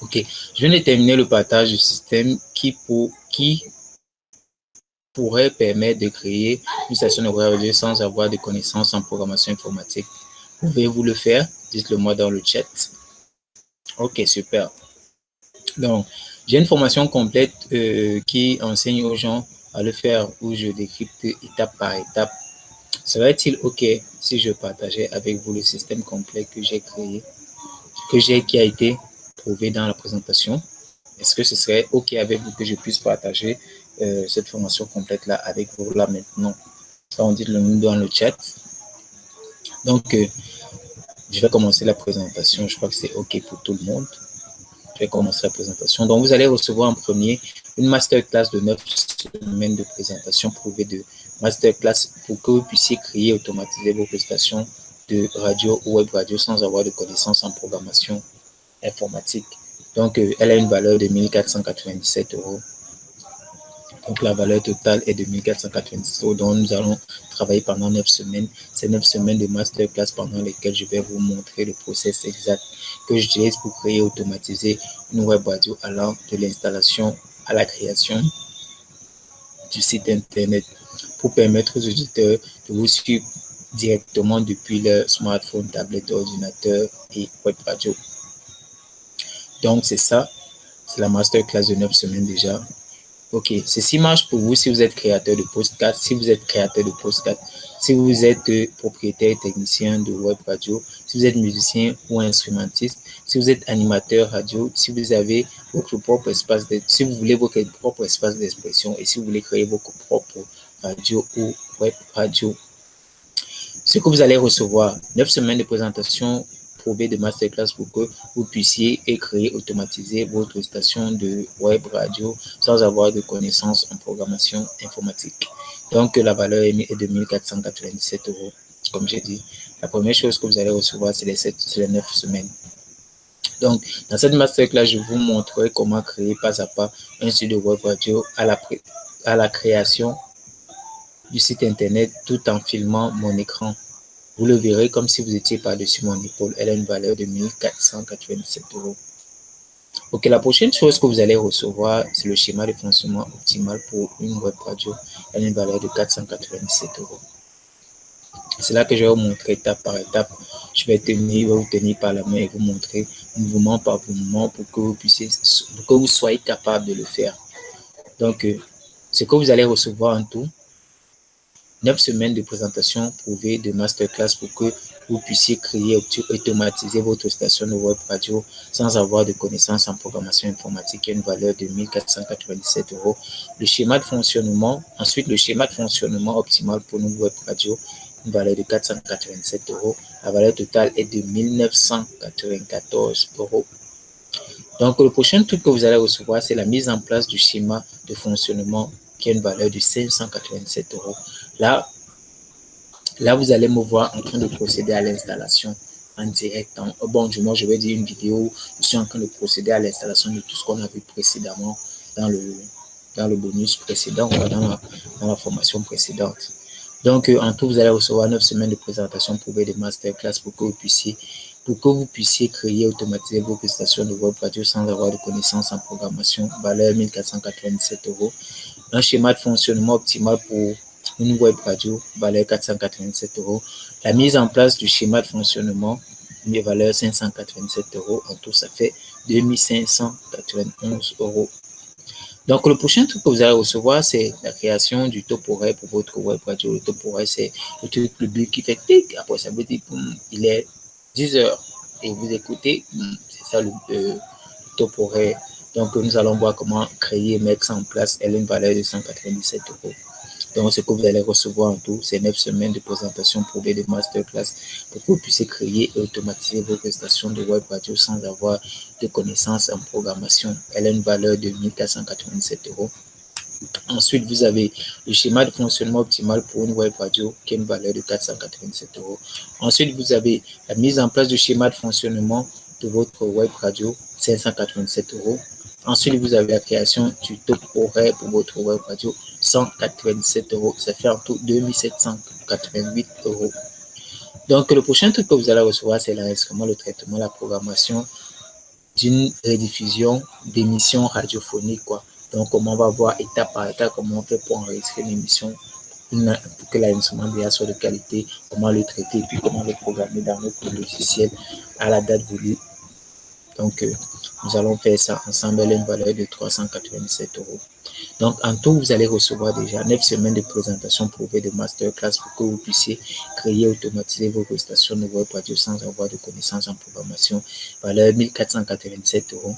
Ok, je viens de terminer le partage du système qui pourrait permettre de créer une station de web radio sans avoir de connaissances en programmation informatique. Pouvez-vous le faire? Dites-le moi dans le chat. Ok, super. Donc, j'ai une formation complète qui enseigne aux gens à le faire, où je décrypte étape par étape. Serait-il ok si je partageais avec vous le système complet que j'ai créé, qui a été prouvé dans la présentation? Est-ce que ce serait ok avec vous que je puisse partager cette formation complète-là avec vous là maintenant? Ça, on dit le nom dans le chat. Donc, je vais commencer la présentation. Je crois que c'est ok pour tout le monde. Je vais commencer la présentation. Donc, vous allez recevoir en premier une masterclass de 9 semaines de présentation prouvée de masterclass pour que vous puissiez créer et automatiser vos prestations de radio ou web radio sans avoir de connaissances en programmation informatique. Donc, elle a une valeur de 1497 €. Donc, la valeur totale est de 1497 €, dont nous allons travailler pendant 9 semaines. Ces 9 semaines de masterclass pendant lesquelles je vais vous montrer le process exact que j'utilise pour créer et automatiser une web radio allant de l'installation à la création du site internet pour permettre aux auditeurs de vous suivre directement depuis leur smartphone, tablette, ordinateur et web radio. Donc, c'est ça. C'est la masterclass de 9 semaines déjà. Ok, ceci marche pour vous si vous êtes créateur de podcast, si vous êtes créateur de podcast, si vous êtes propriétaire technicien de web radio, si vous êtes musicien ou instrumentiste, si vous êtes animateur radio, si vous avez votre propre espace, si vous voulez votre propre espace d'expression et si vous voulez créer votre propre radio ou web radio. Ce que vous allez recevoir, 9 semaines de présentation prouvée de masterclass pour que vous puissiez créer, automatiser votre station de web radio sans avoir de connaissances en programmation informatique. Donc, la valeur est de 1497 €. Comme j'ai dit, la première chose que vous allez recevoir, c'est les 9 semaines. Donc, dans cette masterclass, je vous montrerai comment créer pas à pas un site de web radio à la création du site internet tout en filmant mon écran. Vous le verrez comme si vous étiez par-dessus mon épaule. Elle a une valeur de 1497 €. Ok, la prochaine chose que vous allez recevoir, c'est le schéma de fonctionnement optimal pour une web radio. Elle a une valeur de 497 €. C'est là que je vais vous montrer étape par étape. Je vais vous tenir par la main et vous montrer mouvement par mouvement pour que vous soyez capable de le faire. Donc, ce que vous allez recevoir en tout, 9 semaines de présentation prouvée de masterclass pour que vous puissiez créer et automatiser votre station de web radio sans avoir de connaissances en programmation informatique à une valeur de 1497 €. Le schéma de fonctionnement, ensuite le schéma de fonctionnement optimal pour une web radio, une valeur de 487 €. La valeur totale est de 1994 €. Donc, le prochain truc que vous allez recevoir, c'est la mise en place du schéma de fonctionnement qui a une valeur de 587 €. Là, vous allez me voir en train de procéder à l'installation en direct. Bon, du moins, je vais dire une vidéo où je suis en train de procéder à l'installation de tout ce qu'on a vu précédemment dans le bonus précédent, dans la formation précédente. Donc, en tout, vous allez recevoir 9 semaines de présentation prouvée de masterclass pour que vous puissiez créer et automatiser vos prestations de web radio sans avoir de connaissances en programmation, valeur 1497 €. Un schéma de fonctionnement optimal pour une web radio, valeur 487 €. La mise en place du schéma de fonctionnement, une valeur 587 €. En tout, ça fait 2591 €. Donc, le prochain truc que vous allez recevoir, c'est la création du top horaire pour votre web radio. Le top horaire, c'est le truc public qui fait clic. Après, ça veut dire il est 10 h et vous écoutez. C'est ça le top horaire. Donc, nous allons voir comment créer et mettre ça en place. Elle a une valeur de 197 €. Donc, ce que vous allez recevoir en tout, c'est 9 semaines de présentation prouvée de masterclass pour que vous puissiez créer et automatiser vos prestations de web radio sans avoir de connaissances en programmation. Elle a une valeur de 1487 €. Ensuite, vous avez le schéma de fonctionnement optimal pour une web radio qui a une valeur de 487 €. Ensuite, vous avez la mise en place du schéma de fonctionnement de votre web radio, 587 €. Ensuite, vous avez la création du top horaire pour votre web radio, 197 €. Ça fait en tout 2788 €. Donc, le prochain truc que vous allez recevoir, c'est l'enregistrement, le traitement, la programmation d'une rediffusion d'émissions radiophoniques, quoi. Donc, comment on va voir étape par étape, comment on fait pour enregistrer une émission, pour que l'enregistrement déjà soit de qualité, comment le traiter, et puis comment le programmer dans notre logiciel à la date voulue. Donc, nous allons faire ça ensemble à une valeur de 387 €. Donc, en tout, vous allez recevoir déjà 9 semaines de présentation prouvée de masterclass pour que vous puissiez créer et automatiser vos prestations de web radio sans avoir de connaissances en programmation. Valeur 1487 €.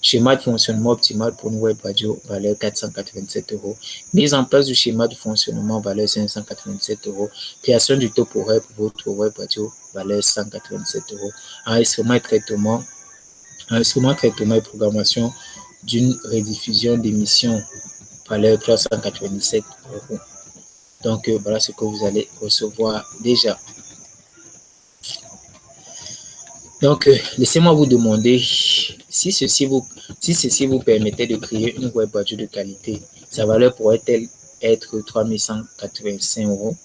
Schéma de fonctionnement optimal pour une web radio, valeur 487 €. Mise en place du schéma de fonctionnement, valeur 587 €. Création du top horaire pour votre web radio, valeur 187 €. Enregistrement, traitement et programmation d'une rediffusion d'émissions, valeur 397 €. Donc, voilà ce que vous allez recevoir déjà. Donc, laissez-moi vous demander si ceci vous permettait de créer une web radio de qualité, sa valeur pourrait-elle être 3185 €?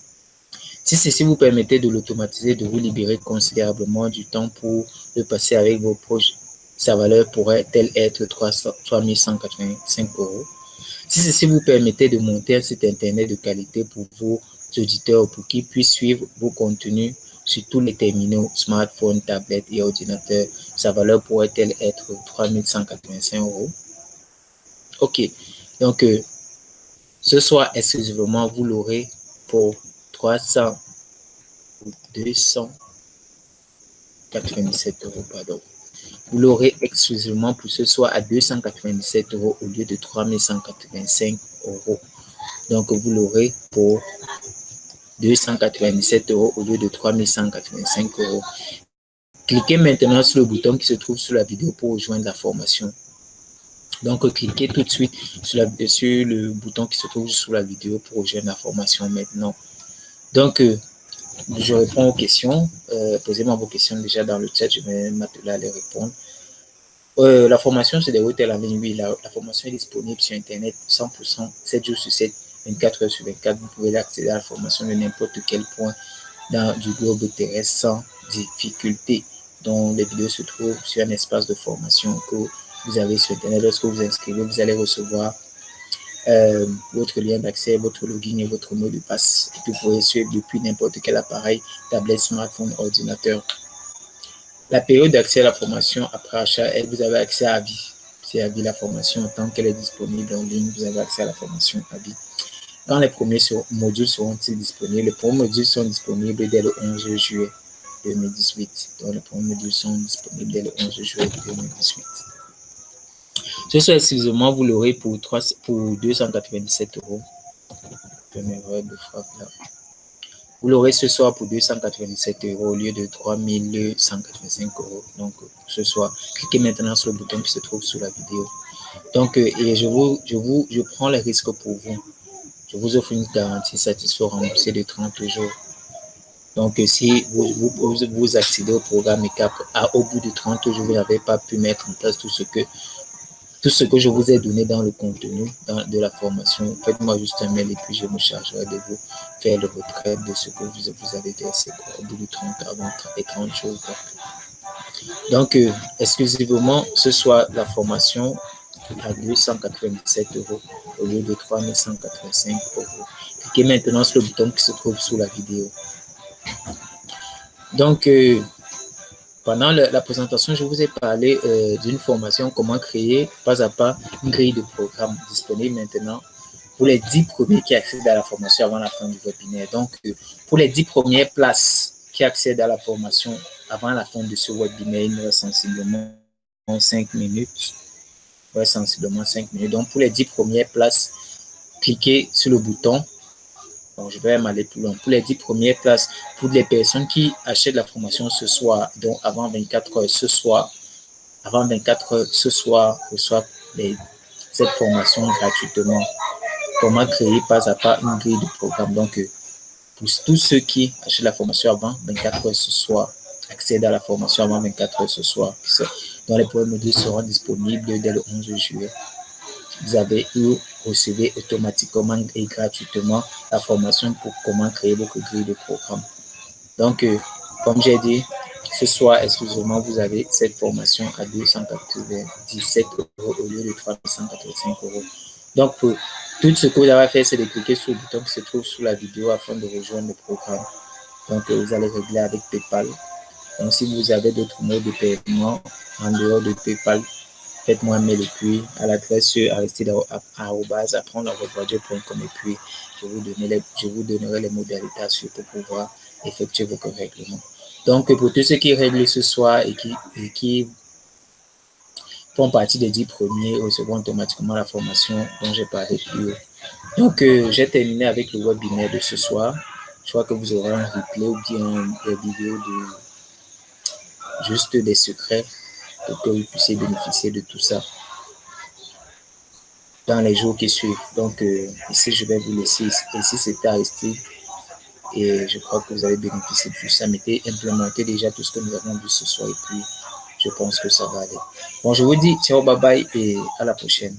Si ceci vous permettait de l'automatiser, de vous libérer considérablement du temps pour le passer avec vos proches, sa valeur pourrait-elle être 3185 €? Si ceci vous permettait de monter un site internet de qualité pour vos auditeurs, pour qu'ils puissent suivre vos contenus sur tous les terminaux, smartphones, tablettes et ordinateurs, sa valeur pourrait-elle être 3185 €? Ok, donc ce soir exclusivement, vous l'aurez pour 297 €, pardon. Vous l'aurez exclusivement pour ce soir à 297 € au lieu de 3185 €. Donc, vous l'aurez pour 297 € au lieu de 3185 €. Cliquez maintenant sur le bouton qui se trouve sous la vidéo pour rejoindre la formation. Donc, cliquez tout de suite sur le bouton qui se trouve sous la vidéo pour rejoindre la formation maintenant. Donc, je réponds aux questions. Posez-moi vos questions déjà dans le chat, je vais m'atteler à les répondre. La formation se déroule à la ligne. Oui, la formation est disponible sur Internet 100%, 7 jours sur 7, 24 heures sur 24. Vous pouvez accéder à la formation de n'importe quel point du globe terrestre sans difficulté. Donc, les vidéos se trouvent sur un espace de formation que vous avez sur Internet. Lorsque vous inscrivez, vous allez recevoir votre lien d'accès, votre login et votre mot de passe. Et que vous pouvez suivre depuis n'importe quel appareil, tablette, smartphone, ordinateur. La période d'accès à la formation après achat, vous avez accès à vie. C'est à vie la formation, tant qu'elle est disponible en ligne, vous avez accès à la formation à vie. Quand les premiers modules seront-ils disponibles? Les premiers modules sont disponibles dès le 11 juillet 2018. Donc, les premiers modules sont disponibles dès le 11 juillet 2018. Ce soit exclusivement, vous l'aurez pour 297 €. Première erreur de frappe là. Vous l'aurez ce soir pour 297 € au lieu de 3185 €. Donc, ce soir, cliquez maintenant sur le bouton qui se trouve sous la vidéo. Donc, et je prends les risques pour vous. Je vous offre une garantie satisfait remboursée de 30 jours. Donc, si vous accédez au programme et qu'au bout de 30 jours, vous n'avez pas pu mettre en place tout ce que je vous ai donné dans le contenu de la formation, faites-moi juste un mail et puis je me chargerai de vous faire le retrait de ce que vous avez versé au bout de 30 jours. Donc, exclusivement, ce soir, la formation à 297 € au lieu de 3185 €. Cliquez maintenant sur le bouton qui se trouve sous la vidéo. Donc, pendant la présentation, je vous ai parlé d'une formation, comment créer pas à pas une grille de programme disponible maintenant pour les 10 premiers qui accèdent à la formation avant la fin du webinaire. Donc, pour les 10 premières places qui accèdent à la formation avant la fin de ce webinaire, il nous reste sensiblement 5 minutes. Ouais, sensiblement 5 minutes. Donc, pour les 10 premières places, cliquez sur le bouton. Bon, je vais m'aller plus loin. Pour les 10 premières places, pour les personnes qui achètent la formation ce soir, donc avant 24 heures ce soir, reçoivent cette formation gratuitement. Comment créer pas à pas une grille de programme. Donc, pour tous ceux qui achètent la formation avant 24 heures ce soir, accèdent à la formation avant 24 heures ce soir, dont les premiers modules seront disponibles dès le 11 juillet. Vous recevez automatiquement et gratuitement la formation pour comment créer votre grille de programme. Donc, comme j'ai dit, Ce soir, exclusivement, vous avez cette formation à 297 € au lieu de 385 €. Donc, pour tout ce que vous avez à faire, c'est de cliquer sur le bouton qui se trouve sous la vidéo afin de rejoindre le programme. Donc, vous allez régler avec PayPal. Donc, si vous avez d'autres modes de paiement en dehors de PayPal, faites-moi un mail et puis à l'adresse aristide@apprendre-votre-radio.com et puis je vous donnerai les modalités à suivre pour pouvoir effectuer votre règlement. Donc, pour tous ceux qui règlent ce soir et qui font partie des 10 premiers, recevront automatiquement la formation dont j'ai parlé plus haut. Donc, j'ai terminé avec le webinaire de ce soir. Je crois que vous aurez un replay ou bien des vidéos de juste des secrets pour que vous puissiez bénéficier de tout ça dans les jours qui suivent. Donc, ici, je vais vous laisser. Ici, c'était Aristide. Et je crois que vous avez bénéficié de tout ça. Mettez, implémentez déjà tout ce que nous avons vu ce soir. Et puis, je pense que ça va aller. Bon, je vous dis ciao, bye bye et à la prochaine.